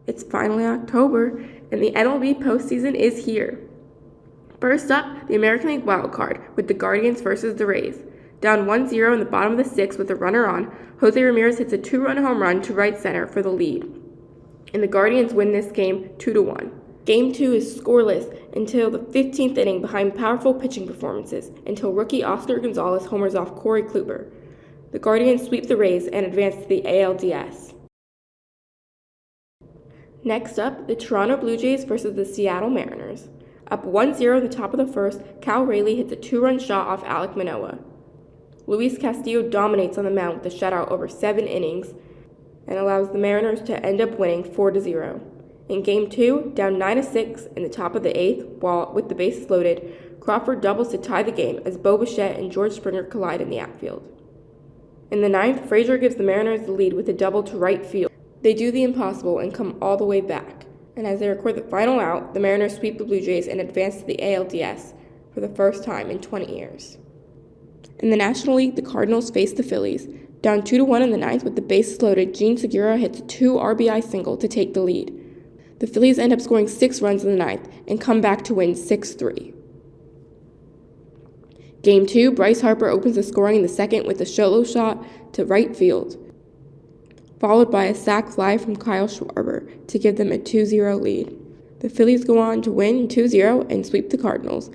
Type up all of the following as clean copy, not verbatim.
It's finally October, and the MLB postseason is here. First up, the American League wild card with the Guardians versus the Rays. Down 1-0 in the bottom of the sixth with a runner on, Jose Ramirez hits a two-run home run to right center for the lead. And the Guardians win this game 2-1. Game 2 is scoreless until the 15th inning behind powerful pitching performances until rookie Oscar Gonzalez homers off Corey Kluber. The Guardians sweep the Rays and advance to the ALDS. Next up, the Toronto Blue Jays versus the Seattle Mariners. Up 1-0 in the top of the first, Cal Raleigh hits a two-run shot off Alek Manoah. Luis Castillo dominates on the mound with a shutout over 7 innings and allows the Mariners to end up winning 4-0. In Game 2, down 9-6 in the top of the 8th, while with the bases loaded, Crawford doubles to tie the game as Bo Bichette and George Springer collide in the outfield. In the 9th, Frazier gives the Mariners the lead with a double to right field. They do the impossible and come all the way back, and as they record the final out, the Mariners sweep the Blue Jays and advance to the ALDS for the first time in 20 years. In the National League, the Cardinals face the Phillies. Down 2-1 in the 9th with the bases loaded, Gene Segura hits a 2 RBI single to take the lead. The Phillies end up scoring 6 runs in the 9th and come back to win 6-3. Game 2, Bryce Harper opens the scoring in the second with a solo shot to right field, followed by a sac fly from Kyle Schwarber to give them a 2-0 lead. The Phillies go on to win 2-0 and sweep the Cardinals.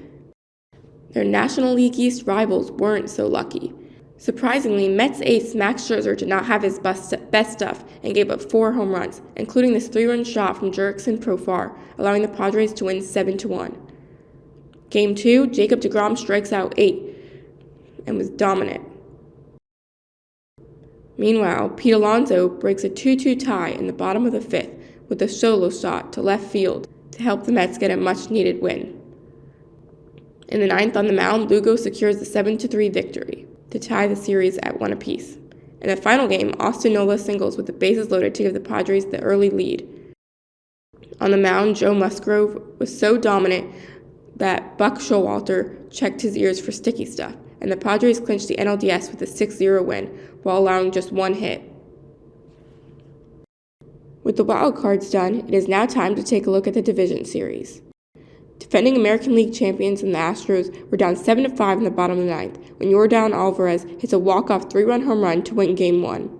Their National League East rivals weren't so lucky. Surprisingly, Mets ace Max Scherzer did not have his best stuff and gave up 4 home runs, including this 3-run shot from Jurickson Profar, allowing the Padres to win 7-1. Game 2, Jacob deGrom strikes out 8 and was dominant. Meanwhile, Pete Alonso breaks a 2-2 tie in the bottom of the 5th with a solo shot to left field to help the Mets get a much-needed win. In the 9th on the mound, Lugo secures the 7-3 victory to tie the series at 1 apiece. In the final game, Austin Nola singles with the bases loaded to give the Padres the early lead. On the mound, Joe Musgrove was so dominant that Buck Showalter checked his ears for sticky stuff, and the Padres clinched the NLDS with a 6-0 win while allowing just 1 hit. With the wild cards done, it is now time to take a look at the division series. Defending American League champions and the Astros were down 7-5 in the bottom of the 9th when Yordan Alvarez hits a walk-off 3-run home run to win Game 1.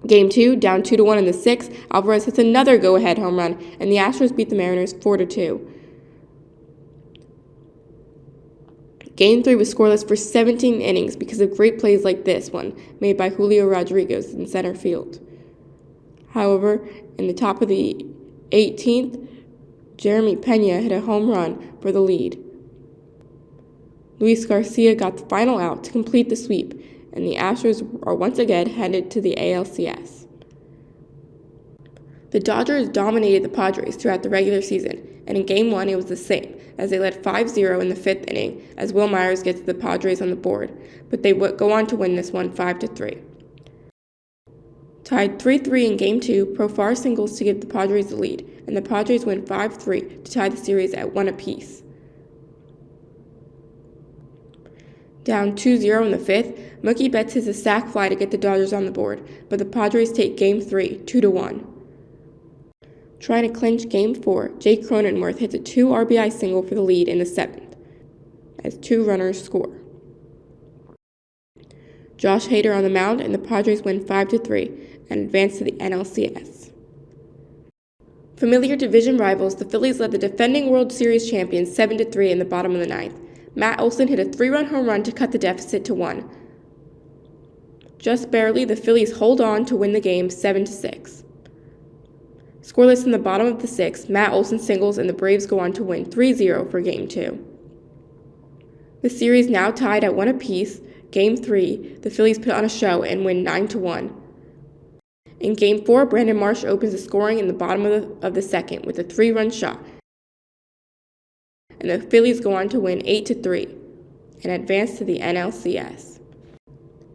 Game 2, down 2-1 in the 6th, Alvarez hits another go-ahead home run, and the Astros beat the Mariners 4-2. Game 3 was scoreless for 17 innings because of great plays like this one, made by Julio Rodriguez in center field. However, in the top of the 18th, Jeremy Pena hit a home run for the lead. Luis Garcia got the final out to complete the sweep, and the Astros are once again headed to the ALCS. The Dodgers dominated the Padres throughout the regular season, and in Game 1 it was the same, as they led 5-0 in the 5th inning as Will Myers gets the Padres on the board, but they would go on to win this one 5-3. Tied 3-3 in Game 2, Profar singles to give the Padres the lead, and the Padres win 5-3 to tie the series at 1 apiece. Down 2-0 in the 5th, Mookie Betts hits a sac fly to get the Dodgers on the board, but the Padres take Game 3, 2-1. Trying to clinch Game 4, Jake Cronenworth hits a 2 RBI single for the lead in the 7th, as 2 runners score. Josh Hader on the mound, and the Padres win 5-3 and advance to the NLCS. Familiar division rivals, the Phillies led the defending World Series champions 7-3 in the bottom of the 9th. Matt Olson hit a 3-run home run to cut the deficit to 1. Just barely, the Phillies hold on to win the game 7-6. Scoreless in the bottom of the 6th, Matt Olson singles and the Braves go on to win 3-0 for Game 2. The series now tied at 1 apiece. Game 3, the Phillies put on a show and win 9-1. In Game 4, Brandon Marsh opens the scoring in the bottom of the 2nd with a 3-run shot, and the Phillies go on to win 8-3 and advance to the NLCS.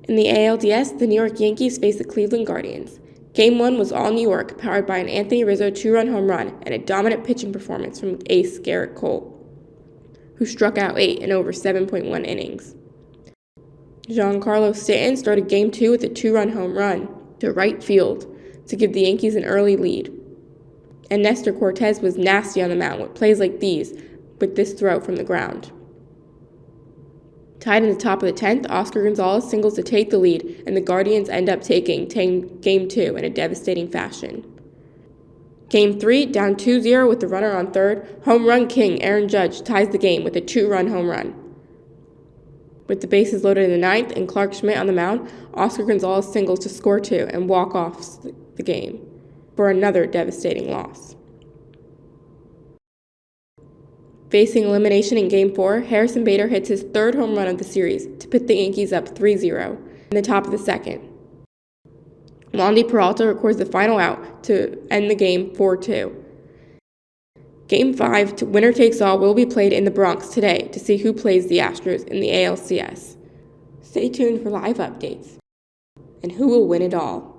In the ALDS, the New York Yankees face the Cleveland Guardians. Game 1 was all New York, powered by an Anthony Rizzo 2-run home run and a dominant pitching performance from ace Garrett Cole, who struck out 8 in over 7.1 innings. Giancarlo Stanton started Game 2 with a 2-run home run to right field to give the Yankees an early lead. And Nestor Cortez was nasty on the mound with plays like these, with this throw from the ground. Tied in the top of the 10th, Oscar Gonzalez singles to take the lead, and the Guardians end up taking Game 2 in a devastating fashion. Game 3, down 2-0 with the runner on third, home run king Aaron Judge ties the game with a 2-run home run. With the bases loaded in the 9th and Clark Schmidt on the mound, Oscar Gonzalez singles to score 2 and walk off the game for another devastating loss. Facing elimination in Game 4, Harrison Bader hits his third home run of the series to put the Yankees up 3-0 in the top of the 2nd. Wandy Peralta records the final out to end the game 4-2. Game 5, winner takes all, will be played in the Bronx today to see who plays the Astros in the ALCS. Stay tuned for live updates and who will win it all.